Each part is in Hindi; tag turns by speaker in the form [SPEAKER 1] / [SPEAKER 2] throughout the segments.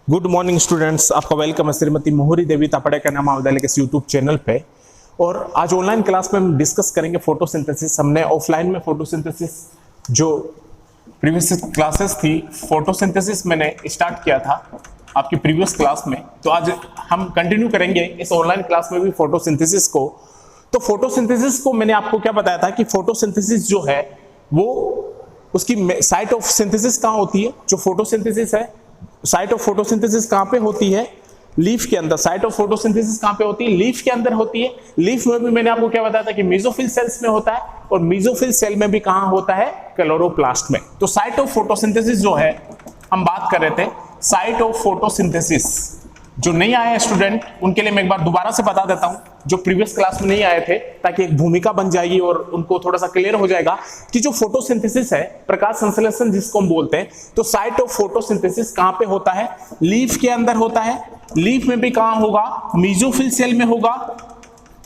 [SPEAKER 1] गुड मॉर्निंग स्टूडेंट्स, आपका वेलकम है श्रीमती मोहरी देवी तापड़े का नाम महाविद्यालय के यूट्यूब चैनल पे। और आज ऑनलाइन क्लास में हम डिस्कस करेंगे फोटोसिंथेसिस। हमने ऑफलाइन में फोटोसिंथेसिस जो प्रीवियस क्लासेस थी, फोटोसिंथेसिस मैंने स्टार्ट किया था आपकी प्रीवियस क्लास में, तो आज हम कंटिन्यू करेंगे इस ऑनलाइन क्लास में भी फोटोसिंथेसिस को। तो फोटोसिंथेसिस को मैंने आपको क्या बताया था कि फोटोसिंथेसिस जो है वो उसकी साइट ऑफ सिंथेसिस कहाँ होती है। जो फोटोसिंथेसिस है, साइट ऑफ फोटोसिंथेसिस कहाँ पे होती है? लीफ के अंदर। साइट ऑफ फोटोसिंथेसिस कहाँ पे होती है? लीफ के अंदर होती है। लीफ में भी मैंने आपको क्या बताया था कि मेसोफिल सेल्स में होता है, और मेसोफिल सेल में भी कहाँ होता है? क्लोरोप्लास्ट में। तो साइट ऑफ फोटोसिंथेसिस जो है, हम बात कर रहे थे साइट ऑफ फोटोसिंथेसिस। जो नहीं आए हैं स्टूडेंट, उनके लिए मैं एक बार दोबारा से बता देता हूं, जो प्रीवियस क्लास में नहीं आए थे, ताकि एक भूमिका बन जाएगी और उनको थोड़ा सा क्लियर हो जाएगा कि जो फोटोसिंथेसिस है, प्रकाश संश्लेषण जिसको हम बोलते हैं, तो साइट ऑफ फोटोसिंथेसिस कहां पे होता है? लीफ के अंदर होता है। लीफ में भी कहां होगा? मेसोफिल सेल में होगा।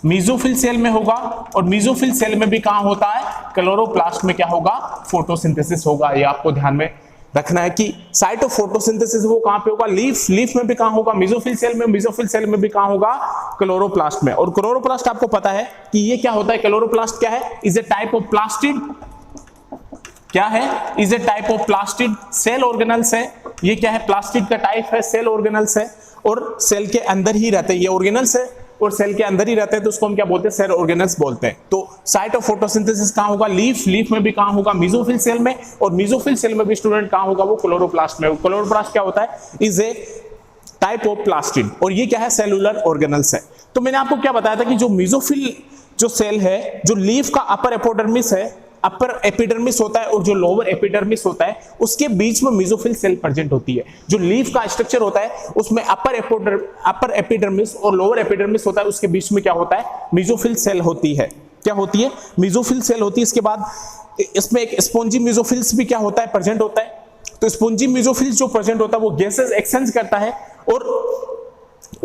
[SPEAKER 1] मेसोफिल सेल में होगा, और मेसोफिल सेल में भी कहां होता है? क्लोरोप्लास्ट में क्या होगा? फोटोसिंथेसिस होगा। ये आपको ध्यान में रखना है कि साइट ऑफ फोटोसिंथेसिस वो कहां पे होगा? लीफ में भी कहां होगा? मेसोफिल सेल में। मेसोफिल सेल में भी कहां होगा? क्लोरोप्लास्ट में। और क्लोरोप्लास्ट आपको पता है कि ये क्या होता है? क्लोरोप्लास्ट क्या है? Is a type of plastid. क्या है? Is a type of plastid cell organelles है। ये क्या है? प्लास्टिड का टाइप है, सेल ऑर्गेनल्स है, और सेल के अंदर ही रहते हैं। ये ऑर्गेनल्स है और सेल के अंदर ही रहते हैं, तो उसको हम क्या बोलते हैं? सेल ऑर्गेनल्स बोलते हैं। तो साइट ऑफ फोटोसिंथेसिस कहां होगा? लीफ में भी कहां होगा? मेसोफिल सेल में। और मेसोफिल सेल में भी स्टूडेंट कहां होगा? वो क्लोरोप्लास्ट में। क्लोरोप्लास्ट क्या होता है? Is a type of plastid, और ये क्या है? सेलुलर ऑर्गेनल्स है। तो मैंने आपको क्या बताया था कि जो मेसोफिल जो सेल है, जो लीफ का अपर एपोडर्मिस है, अपर एपिडर्मिस होता है, और जो लोअर एपिडर्मिस होता है, उसके बीच में मेसोफिल सेल प्रेजेंट होती है। जो लीफ का स्ट्रक्चर होता है, उसमें अपर एपिडर्मिस और लोअर एपिडर्मिस होता है, उसके बीच में क्या होता है? मेसोफिल सेल होती है। क्या होती है? मेसोफिल सेल होती है। इसके बाद इसमें एक स्पॉन्जी मेसोफिल्स भी क्या होता है? प्रेजेंट होता है। तो स्पॉन्जी मेसोफिल्स जो प्रेजेंट होता है, वो गैसेस एक्सचेंज करता है, और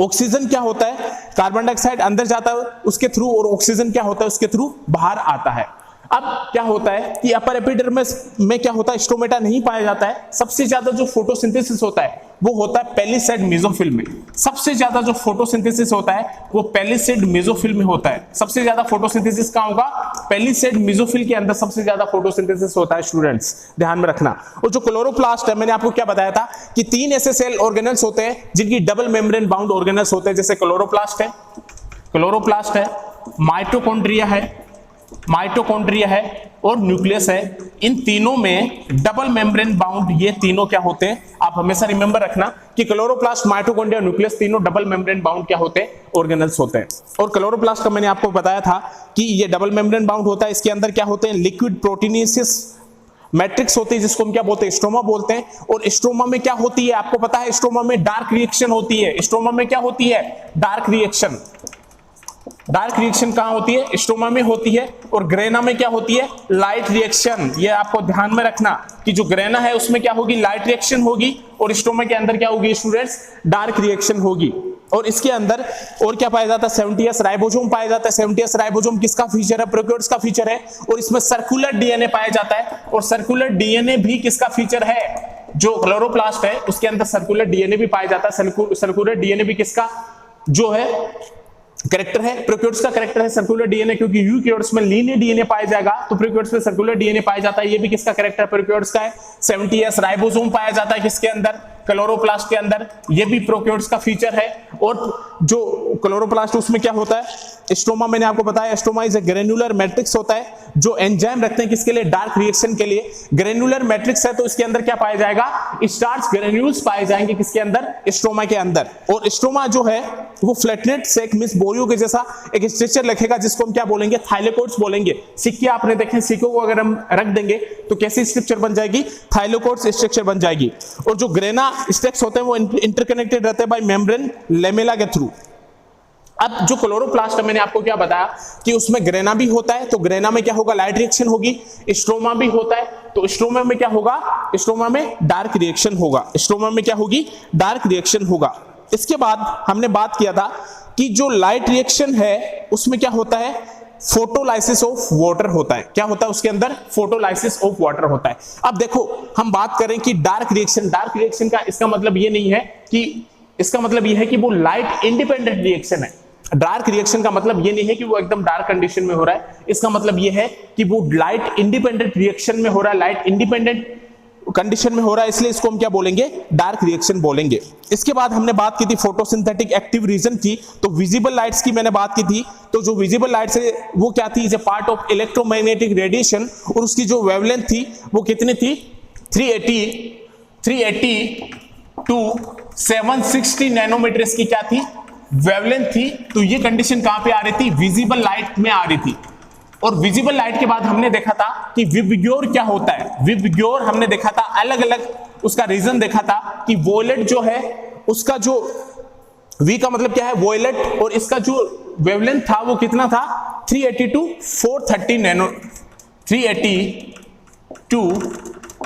[SPEAKER 1] ऑक्सीजन क्या होता है? कार्बन डाइऑक्साइड अंदर जाता है उसके थ्रू, और ऑक्सीजन क्या होता है? उसके थ्रू बाहर आता है। अब क्या होता है कि अपर एपिडर्मिस में क्या होता है? स्ट्रोमेटा नहीं पाया जाता है। सबसे ज्यादा जो फोटोसिंथेसिस होता है वो होता है पेलिसेड मेसोफिल में। सबसे ज्यादा जो फोटोसिंथेसिस होता है वो पेलिसेड मेसोफिल में होता है। सबसे ज्यादा फोटोसिंथेसिस कहां होगा? पेलिसेड मेसोफिल के अंदर सबसे ज्यादा फोटोसिंथेसिस होता है स्टूडेंट्स, ध्यान में रखना। और जो क्लोरोप्लास्ट है, मैंने आपको क्या बताया था कि 3 ऐसे सेल ऑर्गेनल्स होते हैं जिनकी डबल मेम्ब्रेन बाउंड ऑर्गेनल्स होते हैं। जैसे क्लोरोप्लास्ट है, माइटोकॉन्ड्रिया है और न्यूक्लियस है। इन तीनों में डबल मेम्ब्रेन बाउंड, ये तीनों क्या होते हैं? आप हमेशा रिमेंबर रखना कि क्लोरोप्लास्ट, माइटोकॉन्ड्रिया, न्यूक्लियस तीनों डबल मेम्ब्रेन बाउंड क्या होते हैं? ऑर्गेनल्स होते हैं। और क्लोरोप्लास्ट का मैंने आपको बताया था कि ये डबल मेम्ब्रेन बाउंड होता है। इसके अंदर क्या होते हैं? लिक्विड प्रोटीनेसिस मैट्रिक्स होती है, जिसको हम क्या बोलते हैं? स्ट्रोमा बोलते हैं। और स्ट्रोमा में क्या होती है? आपको पता है, स्ट्रोमा में डार्क रिएक्शन होती है। स्ट्रोमा में क्या होती है? Dark reaction. डार्क रिएक्शन कहां होती है? स्ट्रोमा में होती है। और ग्रेना में क्या होती है? Light reaction. ये आपको ध्यान में रखना कि जो ग्रेना है उसमें क्या होगी? लाइट रिएक्शन होगी, और स्ट्रोमा के अंदर क्या होगी स्टूडेंट्स? डार्क रिएक्शन होगी। और इसके अंदर और क्या पाया जाता है? 70S राइबोसोम पाया जाता है। 70S राइबोसोम किसका फीचर है? प्रोकैरियोट्स का फीचर है। और इसमें सर्कुलर डीएनए पाया जाता है, और सर्कुलर डीएनए भी किसका फीचर है? जो क्लोरोप्लास्ट है उसके अंदर सर्कुलर डीएनए भी पाया जाता है। सर्कुलर डीएनए भी किसका जो है करेक्टर है? प्रोकैरियोट्स का करेक्टर है सर्कुलर डीएनए, क्योंकि यूकैरियोट्स में लीनियर डीएनए पाया जाएगा, तो प्रोकैरियोट्स में सर्कुलर डीएनए पाया जाता है। ये भी किसका करेक्टर? प्रोकैरियोट्स का है। 70S राइबोसोम पाया जाता है किसके अंदर? क्लोरोप्लास्ट के अंदर। ये भी प्रोकैरियोट्स का फीचर है। और जो क्लोरोप्लास्ट उसमें क्या होता है? स्ट्रोमा मैंने आपको बताया, stroma is a granular matrix होता है, जो एंजाइम रखते हैं किसके लिए? डार्क रिएक्शन के लिए। ग्रेनुलर मैट्रिक्स है, तो इसके अंदर क्या पाया जाएगा? स्टार्च ग्रेन्यूल्स पाए जाएंगे किसके अंदर? स्ट्रोमा के अंदर। और स्ट्रोमा जो है वो फ्लैटनेट सेक मिस बोरियो के जैसा एक स्ट्रक्चर रखेगा, जिसको हम क्या बोलेंगे? थाइलेकोइड्स बोलेंगे। सिक्के आपने देखे, सिक्कों को अगर हम रख देंगे तो कैसी स्ट्रक्चर बन जाएगी? थाइलेकोइड्स स्ट्रक्चर बन जाएगी। और जो ग्रेना स्टेक्स होते हैं वो इंटरकनेक्टेड रहते हैं बाय मेम्ब्रेन लेमेला के थ्रू। अब जो क्लोरोप्लास्ट मैंने आपको क्या बताया कि उसमें ग्रेना भी होता है, तो ग्रेना में क्या होगा? लाइट रिएक्शन होगी। स्ट्रोमा भी होता है, तो स्ट्रोमा में क्या होगा? स्ट्रोमा में डार्क रिएक्शन होगा। स्ट्रोमा में क्या होगी? डार्क रिएक्शन होगा। इसके बाद हमने बात किया था कि जो लाइट रिएक्शन है उसमें क्या होता है? फोटोलाइसिस ऑफ वाटर होता है। क्या होता है उसके अंदर? फोटोलाइसिस ऑफ वाटर होता है। अब देखो हम बात करें कि डार्क रिएक्शन का इसका मतलब ये नहीं है कि, इसका मतलब ये है कि वो लाइट इंडिपेंडेंट रिएक्शन है। डार्क रिएक्शन का मतलब ये नहीं है कि वो एकदम डार्क कंडीशन में हो रहा है, इसका मतलब ये है कि वो लाइट इंडिपेंडेंट रिएक्शन में हो रहा है, लाइट इंडिपेंडेंट कंडीशन में हो रहा है, इसलिए इसको हम क्या बोलेंगे? डार्क रिएक्शन बोलेंगे। इसके बाद हमने बात की थी फोटोसिंथेटिक एक्टिव रीजन की, तो विजिबल लाइट्स की मैंने बात की थी। तो जो विजिबल लाइट्स है वो क्या थी? Is a part of electromagnetic radiation, और उसकी जो वेवलेंथ थी वो कितनी थी? 380 टू 760 नैनोमीटर इसकी क्या थी? वेवलेंथ थी। तो ये कंडीशन कहां पे आ रही थी? विजिबल लाइट में आ रही थी। और विजिबल लाइट के बाद हमने देखा था कि विबग्योर क्या होता है। विबग्योर हमने देखा था, अलग अलग उसका रीजन देखा था कि वोलेट जो है उसका जो वी का मतलब क्या है? वोलेट, और इसका जो वेवलेंथ था वो कितना था? 380 टू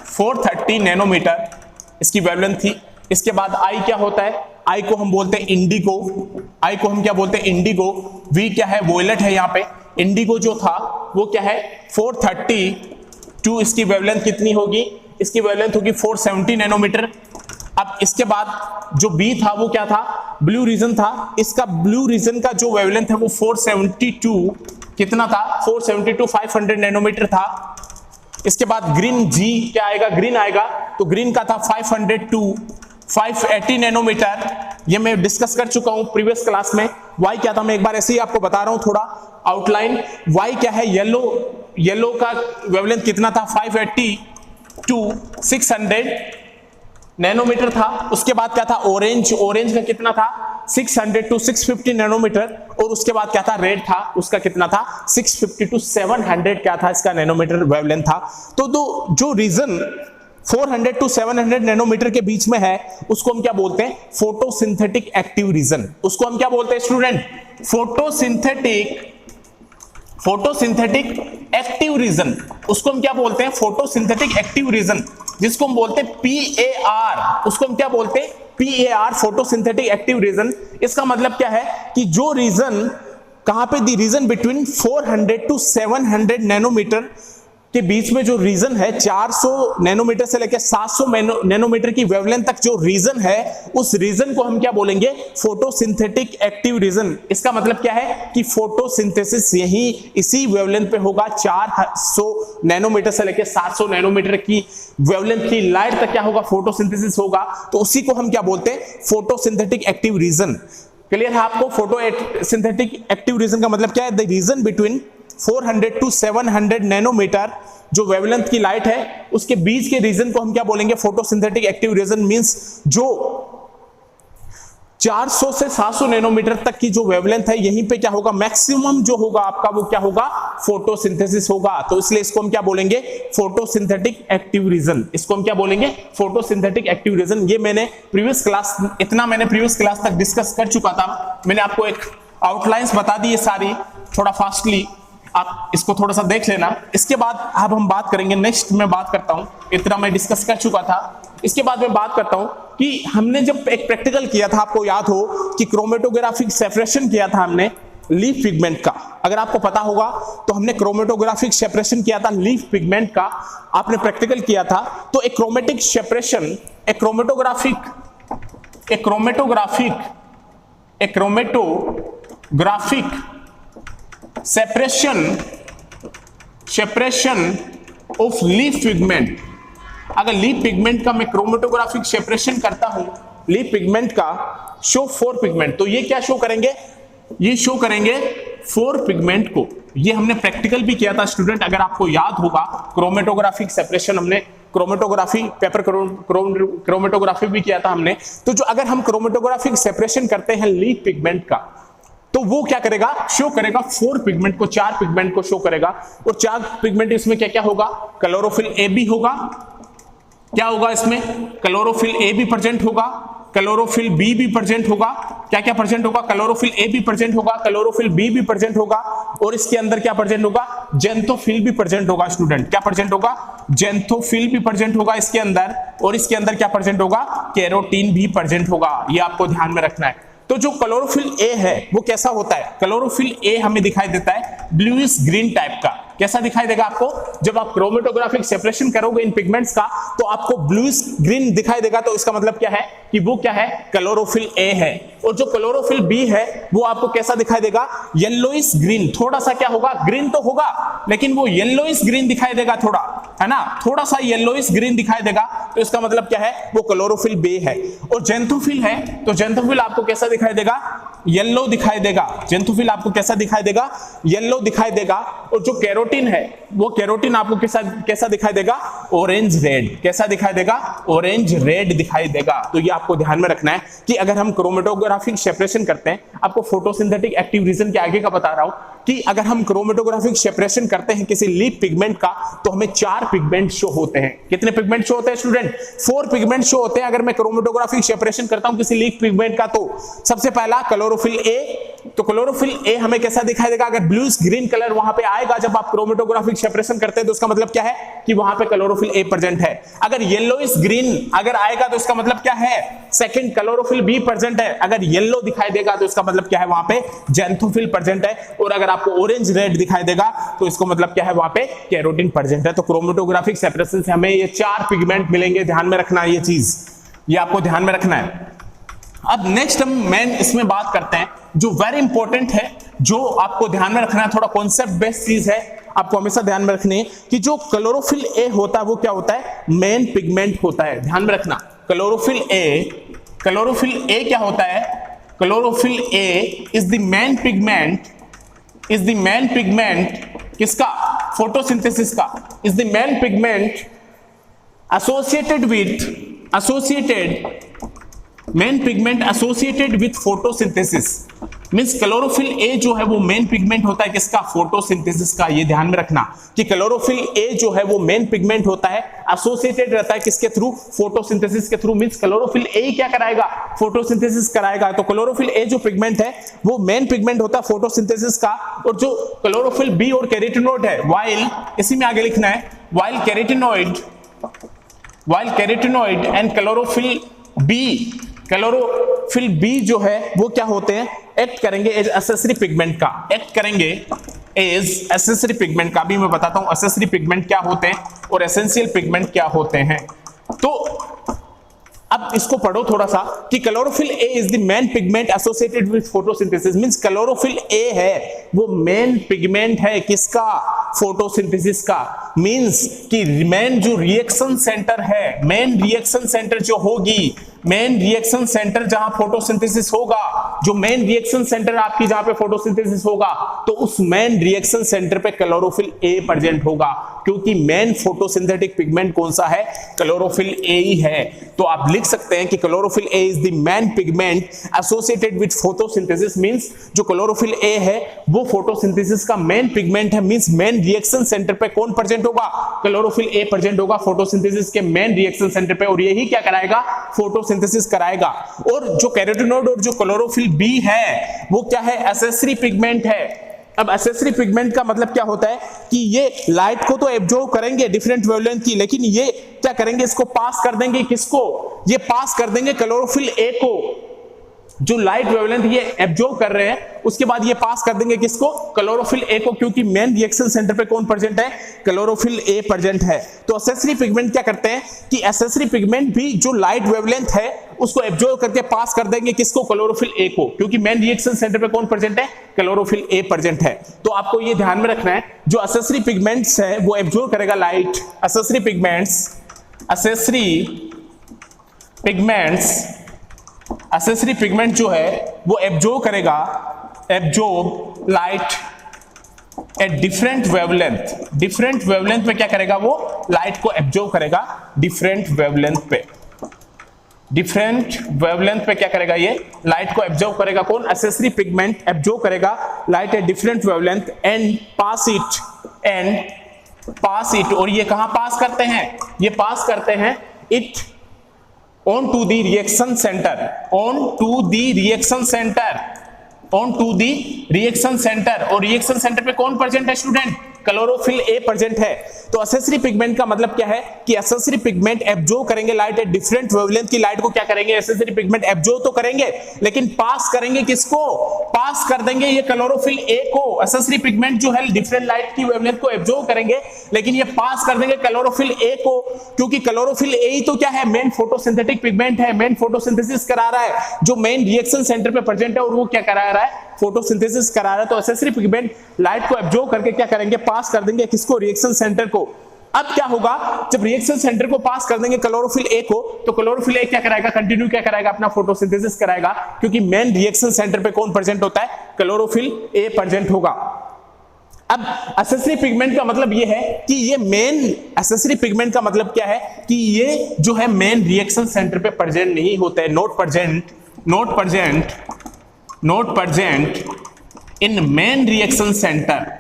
[SPEAKER 1] 430 नैनोमीटर इसकी वेवलेंथ थी। इसके बाद आई क्या होता है? आई को हम बोलते हैं इंडिगो। आई को हम क्या बोलते हैं? इंडिगो। वी क्या है? वोलेट है यहाँ पे। इंडिगो जो था वो क्या है? 432। इसकी वेवलेंथ कितनी होगी? इसकी वेवलेंथ होगी 470 नैनोमीटर। अब इसके बाद जो बी था वो क्या था? ब्लू रीजन था। इसका ब्लू रीजन का जो वेवलेंथ है वो 472 कितना था? 472 500 नैनोमीटर था। इसके बाद ग्रीन जी क्या आएगा? ग्रीन आएगा, तो ग्रीन का था 580 नैनोमीटर। ये मैं डिस्कस कर चुका हूं प्रीवियस क्लास में। वाई क्या था? मैं एक बार ऐसे ही आपको बता रहा हूं थोड़ा आउटलाइन। वाई क्या है? येलो का वेवलेंथ कितना था? 580 टू 600 नैनोमीटर था। उसके बाद क्या था? ऑरेंज का कितना था? 600 टू 650 नैनोमीटर। और उसके बाद क्या था? रेड था, उसका कितना था? 650 टू 700 क्या था? इसका नैनोमीटर वेवलेंथ था। तो जो रीजन 400 टू 700 नैनोमीटर के बीच में है उसको हम क्या बोलते हैं? Photosynthetic active region. उसको हम क्या बोलते हैं स्टूडेंट? Photosynthetic active region. उसको हम क्या बोलते हैं? फोटोसिंथेटिक एक्टिव रीजन, जिसको हम बोलते हैं PAR। उसको हम क्या बोलते हैं? PAR, photosynthetic active region. इसका मतलब क्या है कि जो रीजन कहां पे? दी रीजन बिटवीन 400 टू 700 नैनोमीटर के बीच में जो रीजन है, 400 नैनोमीटर से लेकर 700 नैनोमीटर की वेवलेंथ तक जो रीजन है, उस रीजन को हम क्या बोलेंगे? Photosynthetic active region. इसका मतलब क्या है कि फोटोसिंथेसिस यही इसी वेवलेंथ पे होगा। 400 नैनोमीटर से लेकर 700 नैनोमीटर की वेवलेंथ की लाइट तक क्या होगा? फोटोसिंथेसिस होगा। तो उसी को हम क्या बोलते हैं? Photosynthetic active region. क्लियर है आपको? फोटोसिंथेटिक एक्टिव रीजन का मतलब क्या है? The region between 400 to 700 nanometre जो वेवलेंथ की लाइट है उसके बीच के रीजन को हम क्या बोलेंगे? Photosynthetic active region. मींस जो 400 से 700 नैनोमीटर तक की जो वेवलेंथ है, यहीं पे क्या होगा? मैक्सिमम जो होगा आपका वो क्या होगा? फोटोसिंथेसिस होगा। तो इसलिए इसको हम क्या बोलेंगे? Photosynthetic active region. इसको हम क्या बोलेंगे? Photosynthetic active region. ये मैंने प्रीवियस क्लास तक डिस्कस कर चुका था। मैंने आपको एक आउटलाइंस बता दी है सारी, थोड़ा फास्टली आप इसको थोड़ा सा देख लेना। इसके बाद अब हम बात करेंगे, नेक्स्ट मैं बात करता हूं, इतना मैं डिस्कस कर चुका था। इसके बाद मैं बात करता हूं कि हमने जब एक प्रैक्टिकल किया था, आपको याद हो कि क्रोमेटोग्राफिक सेपरेशन किया था हमने लीफ पिगमेंट का। अगर आपको पता होगा तो हमने क्रोमेटोग्राफिक सेपरेशन किया था लीफ पिगमेंट का, आपने प्रैक्टिकल किया था। तो एक क्रोमेटिक सेपरेशन, एक chromatographic separation of leaf pigment. अगर लीफ पिगमेंट का मैं क्रोमेटोग्राफिक सेपरेशन करता हूं, लीफ पिगमेंट का शो 4 पिगमेंट, तो ये क्या शो करेंगे? ये शो करेंगे 4 पिगमेंट को। ये हमने प्रैक्टिकल भी किया था स्टूडेंट, अगर आपको याद होगा क्रोमेटोग्राफिक सेपरेशन हमने क्रोमेटोग्राफी पेपर क्रोमेटोग्राफी भी किया था हमने। तो जो अगर हम क्रोमेटोग्राफिक सेपरेशन करते हैं लीफ पिगमेंट का, तो वो क्या करेगा? शो करेगा 4 पिगमेंट को, 4 पिगमेंट को शो करेगा। और 4 पिगमेंट इसमें क्या क्या होगा? क्लोरोफिल ए भी होगा। क्या होगा इसमें? क्लोरोफिल ए भी प्रेजेंट होगा, क्लोरोफिल बी भी प्रेजेंट होगा। क्या क्या प्रेजेंट होगा? क्लोरोफिल ए भी प्रेजेंट होगा, क्लोरोफिल बी भी प्रेजेंट होगा, और इसके अंदर क्या प्रेजेंट होगा? जेंथोफिल भी प्रेजेंट होगा स्टूडेंट। क्या प्रेजेंट होगा? जेंथोफिल भी प्रेजेंट होगा इसके अंदर। और इसके अंदर क्या प्रेजेंट होगा? कैरोटीन भी प्रेजेंट होगा। ये आपको ध्यान में रखना है। तो जो क्लोरोफिल ए है वो कैसा होता है, क्लोरोफिल ए हमें दिखाई देता है ब्लूइश ग्रीन टाइप का। कैसा दिखाई देगा आपको, जब आप क्रोमेटोग्राफिक सेपरेशन करोगे इन पिगमेंट्स का तो आपको ब्लूइश ग्रीन दिखाई देगा, तो इसका मतलब क्या है कि वो क्या है, क्लोरोफिल ए है। और जो क्लोरोफिल बी है वो आपको कैसा दिखाई देगा, येलोइश ग्रीन, थोड़ा सा क्या होगा, ग्रीन तो होगा लेकिन वो येलोइश ग्रीन दिखाई देगा, थोड़ा है ना, थोड़ा सा येलोइश ग्रीन दिखाई देगा, तो इसका मतलब क्या है, वो क्लोरोफिल बी है। और जेंथोफिल है तो जेंथोफिल आपको कैसा दिखाई देगा, येलो दिखाई देगा, जेंथोफिल आपको कैसा दिखाई देगा, येलो दिखाई देगा। और जो कैरोटीन है वो कैरोटीन आपको कैसा दिखाई देगा, ऑरेंज रेड, कैसा दिखाई देगा, ऑरेंज रेड दिखाई देगा। तो ये आपको ध्यान में रखना है कि अगर हम क्रोमेटोग्राफिक सेपरेशन करते हैं, आपको फोटोसिंथेटिक एक्टिव रीजन के आगे का बता रहा हूं कि अगर हम क्रोमेटोग्राफिक सेपरेशन करते हैं किसी लीफ पिगमेंट का तो हमें 4 पिगमेंट शो होते हैं। कितने पिगमेंट शो होते हैं स्टूडेंट, 4 पिगमेंट शो होते हैं अगर मैं क्रोमेटोग्राफिक सेपरेशन करता हूं किसी लीफ पिगमेंट का। तो सबसे पहला क्लोरोफिल ए, तो क्लोरोफिल ए हमें कैसा दिखाई देगा, अगर ब्लूइश ग्रीन कलर वहां पे आएगा जब आप क्रोमेटोग्राफिक सेपरेशन करते हैं तो उसका मतलब क्या है कि वहां पे क्लोरोफिल ए प्रेजेंट है। अगर येलोइश ग्रीन अगर आएगा तो इसका मतलब क्या है, सेकंड क्लोरोफिल बी प्रेजेंट है। अगर येलो दिखाई देगा तो इसका मतलब क्या है, वहां पे जेंथोफिल प्रेजेंट है। और अगर आपको ऑरेंज रेड दिखाई देगा तो इसको मतलब क्या है, वहां पे कैरोटीन प्रेजेंट है। तो क्रोमेटोग्राफिक सेपरेशन से हमें ये 4 पिगमेंट मिलेंगे, ध्यान में रखना है ये चीज, ये आपको ध्यान में रखना है। अब नेक्स्ट हम मेन इसमें बात करते हैं जो वेरी इंपॉर्टेंट है, जो आपको ध्यान में रखना है, थोड़ा कॉन्सेप्ट बेस्ड चीज है, आपको हमेशा ध्यान में रखनी है कि जो क्लोरोफिल ए होता है वो क्या होता है, मेन पिगमेंट होता है। ध्यान में रखना, क्लोरोफिल ए क्या होता है, chlorophyll A is the main pigment, किसका, फोटोसिंथेसिस का, is the main pigment main pigment associated with photosynthesis. Means chlorophyll A जो है वो मेन पिगमेंट होता है किसका, फोटोसिंथेसिस का। ये ध्यान में रखना कि क्लोरोफिल ए जो है वो मेन पिगमेंट होता है, एसोसिएटेड रहता है किसके थ्रू, फोटोसिंथेसिस के थ्रू। मींस क्लोरोफिल ए क्या कराएगा, फोटोसिंथेसिस कराएगा। तो क्लोरोफिल ए जो पिगमेंट है वो मेन पिगमेंट होता है फोटोसिंथेसिस का। और जो क्लोरोफिल बी और कैरोटीनॉइड है, वाइल, इसी में आगे लिखना है, while carotenoid and chlorophyll B जो है वो क्या होते हैं, एक्ट करेंगे एज एसेसरी पिगमेंट का, भी मैं बताता हूं एसेसरी पिगमेंट क्या होते हैं और एसेंशियल पिगमेंट क्या होते हैं। तो अब इसको पढ़ो थोड़ा सा कि chlorophyll A is the main pigment associated with photosynthesis. Means chlorophyll A है वो मेन पिगमेंट है किसका, फोटोसिंथेसिस का। मींस कि मेन जो रिएक्शन सेंटर है, मेन रिएक्शन सेंटर जो होगी, मेन रिएक्शन सेंटर जहां फोटोसिंथेसिस होगा, जो मेन रिएक्शन सेंटर आपकी जहां पे फोटोसिंथेसिस होगा, तो उस मेन रिएक्शन सेंटर पे क्लोरोफिल ए प्रेजेंट होगा, क्योंकि मेन फोटोसिंथेटिक पिगमेंट कौन सा है, क्लोरोफिल ए ही है। तो आप लिख सकते हैं कि chlorophyll A is the main pigment associated with photosynthesis. Means जो क्लोरोफिल ए है वो फोटोसिंथेसिस का मेन पिगमेंट है। मींस मेन रिएक्शन सेंटर पे कौन प्रेजेंट होगा, क्लोरोफिल ए प्रेजेंट होगा फोटोसिंथेसिस के मेन रिएक्शन सेंटर पे, और यही क्या कराएगा, फोटोसिंथेसिस कराएगा। और जो कैरोटीनॉइड और जो क्लोरोफिल बी है वो क्या है, एसेसरी पिगमेंट है। अब एसेसरी पिगमेंट का मतलब क्या होता है कि ये लाइट को तो एब्जॉर्ब करेंगे डिफरेंट वेवलेंथ की, लेकिन ये क्या करेंगे, इसको पास कर देंगे, किसको, ये पास कर देंगे क्लोरोफिल ए को। जो लाइट वेवलेंथ ये एब्जॉर्ब कर रहे हैं उसके बाद ये पास कर देंगे किसको, क्लोरोफिल ए को, क्योंकि मेन रिएक्शन सेंटर पे कौन प्रेजेंट है, क्लोरोफिल ए प्रेजेंट है। तो एसेसरी पिगमेंट क्या करते हैं कि एसेसरी पिगमेंट भी जो लाइट वेवलेंथ है उसको एब्जॉर्ब करके पास कर देंगे किसको, क्लोरोफिल ए को, क्योंकि मेन रिएक्शन सेंटर पे कौन प्रेजेंट है, क्लोरोफिल ए प्रेजेंट है। तो आपको ये ध्यान में रखना है जो एसेसरी पिगमेंट्स है वो एब्जॉर्ब करेगा लाइट, एसेसरी पिगमेंट जो है वो एब्जॉर्ब करेगा, absorb light at different wavelength पे क्या करेगा, वो लाइट को एब्जॉर्ब करेगा डिफरेंट वेवलेंथ पे क्या करेगा, ये लाइट को एब्जॉर्ब करेगा। कौन, एसेसरी पिगमेंट एब्जॉर्ब करेगा light at different wavelength and pass it. और ये कहां पास करते हैं, ये पास करते हैं it on to the reaction center, on to the reaction center। और रिएक्शन सेंटर पे कौन प्रेजेंट है स्टूडेंट, क्लोरोफिल ए प्रेजेंट है। तो एक्सेसरी पिगमेंट का मतलब क्या है कि एक्सेसरी पिगमेंट एब्जॉर्ब करेंगे लाइट एट डिफरेंट वेवलेंथ की लाइट को क्या करेंगे, एक्सेसरी पिगमेंट एब्जॉर्ब तो करेंगे लेकिन पास करेंगे किसको, पास कर देंगे ये क्लोरोफिल ए को। एक्सेसरी पिगमेंट जो है डिफरेंट लाइट की वेवलेंथ को एब्जॉर्ब करेंगे लेकिन ये पास कर देंगे क्लोरोफिल ए को, क्योंकि क्लोरोफिल ए ही तो क्या है, मेन फोटोसिंथेटिक पिगमेंट है, मेन फोटोसिंथेसिस करा रहा है, जो मेन रिएक्शन सेंटर पे प्रेजेंट है और वो क्या करा रहा है, फोटोसिंथेसिस करा रहा है। तो एक्सेसरी पिगमेंट लाइट को एब्जॉर्ब करके क्या करेंगे, पास कर देंगे किसको, रिएक्शन सेंटर को। अब क्या होगा, जब रिएक्शन सेंटर को पास कर देंगे क्लोरोफिल ए को, तो क्लोरोफिल ए क्या कराएगा, कंटिन्यू क्या कराएगा, अपना फोटोसिंथेसिस कराएगा, क्योंकि मेन रिएक्शन सेंटर पे कौन प्रेजेंट होता है, क्लोरोफिल ए प्रेजेंट होगा। अब एक्सेसरी पिगमेंट का मतलब ये है कि ये मेन, एक्सेसरी पिगमेंट का मतलब क्या है कि ये जो है मेन रिएक्शन सेंटर पे प्रेजेंट नहीं होता है, not present in main reaction centre.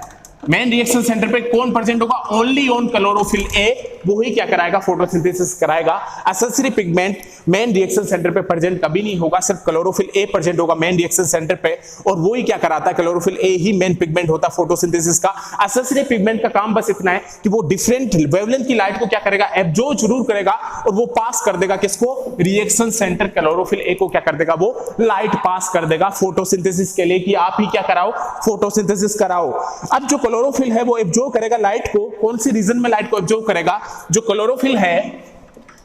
[SPEAKER 1] Main reaction centre पे कौन प्रेजेंट होगा, ओनली ऑन क्लोरोफिल ए, वो ही क्या कराएगा, फोटोसिंथेसिस कराएगा। Accessory pigment main reaction centre पे प्रेजेंट कभी नहीं होगा, सिर्फ क्लोरोफिल ए प्रेजेंट होगा मेन रिएक्शन सेंटर पे, और वो ही क्या कराता है, क्लोरोफिल ए ही मेन पिगमेंट होता है फोटोसिंथेसिस का। एक्सेसरी पिगमेंट का काम बस इतना है कि वो डिफरेंट वेवलेंथ की लाइट को क्या करेगा, एब्जॉर्ब जरूर करेगा और वो पास कर देगा किसको, रिएक्शन सेंटर क्लोरोफिल ए को क्या कर देगा, वो लाइट पास कर देगा फोटोसिंथेसिस के लिए कि आप ही क्या कराओ, फोटोसिंथेसिस कराओ। अब जो क्लोरोफिल है वो एब्जॉर्ब करेगा लाइट को, कौन सी रीजन में लाइट को एब्जॉर्ब करेगा, जो क्लोरोफिल है,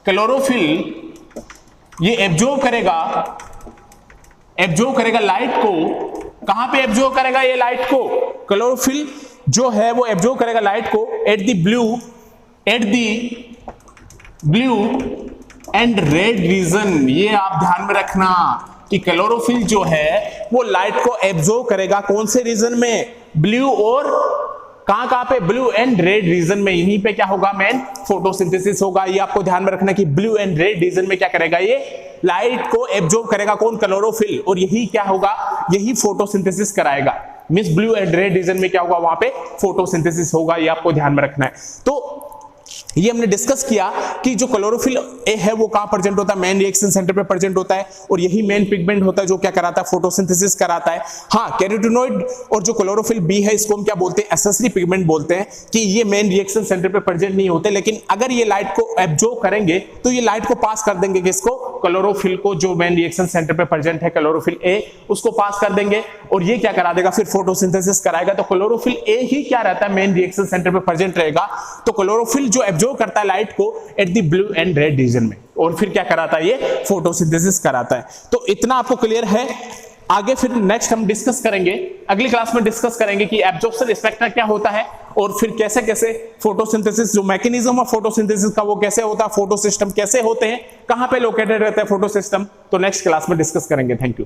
[SPEAKER 1] क्लोरोफिल ये एब्जॉर्ब करेगा लाइट को, कहां पे एब्जॉर्ब करेगा ये लाइट को, क्लोरोफिल जो है वो एब्जॉर्ब करेगा लाइट को at the blue and red region. ये आप ध्यान में रखना कि क्लोरोफिल जो है वो लाइट को एब्जॉर्ब करेगा कौन से रीजन में, ब्लू और कहां पे, ब्लू एंड रेड रीजन में। यहीं पे क्या होगा, मेन फोटोसिंथेसिस होगा। ये आपको ध्यान में रखना कि ब्लू एंड रेड रीजन में क्या करेगा, ये लाइट को एब्जॉर्ब करेगा कौन, क्लोरोफिल, और यही क्या होगा, यही फोटोसिंथेसिस कराएगा। Means blue and red region में क्या होगा, वहां पे फोटोसिंथेसिस होगा। ये आपको ध्यान में रखना है। तो ये हमने डिस्कस किया कि जो क्लोरोफिल ए है वो कहां प्रेजेंट होता है, मेन रिएक्शन सेंटर पे प्रेजेंट होता है, और यही मेन पिगमेंट होता है जो क्या कराता है, फोटोसिंथेसिस कराता है। हाँ, कैरोटीनॉइड और जो क्लोरोफिल बी है इसको हम क्या बोलते हैं, एक्सेसरी पिगमेंट बोलते हैं, कि ये मेन रिएक्शन सेंटर पे प्रेजेंट नहीं होते, लेकिन अगर ये लाइट को एब्जॉर्ब करेंगे तो ये लाइट को पास कर देंगे किसको, क्लोरोफिल को, जो मेन रिएक्शन सेंटर पे प्रेजेंट है क्लोरोफिल ए, उसको पास कर देंगे और ये क्या करा देगा, फिर फोटोसिंथेसिस कराएगा। तो क्लोरोफिल ए ही क्या रहता है, मेन रिएक्शन सेंटर पे प्रेजेंट रहेगा। तो क्लोरोफिल जो एब्जॉर्ब करता है लाइट को at the blue and red region में, और फिर क्या कराता है, ये फोटोसिंथेसिस कराता है। तो इतना आपको क्लियर है। आगे फिर नेक्स्ट हम डिस्कस करेंगे, अगली क्लास में डिस्कस करेंगे कि एब्जॉर्प्शन स्पेक्ट्रा क्या होता है और फिर कैसे कैसे फोटोसिंथेसिस, जो मैकेनिज्म ऑफ फोटोसिंथेसिस का वो कैसे होता है, फोटो सिस्टम कैसे होते हैं, कहां पे लोकेटेड रहता है फोटो सिस्टम। तो नेक्स्ट क्लास में डिस्कस करेंगे। Thank you.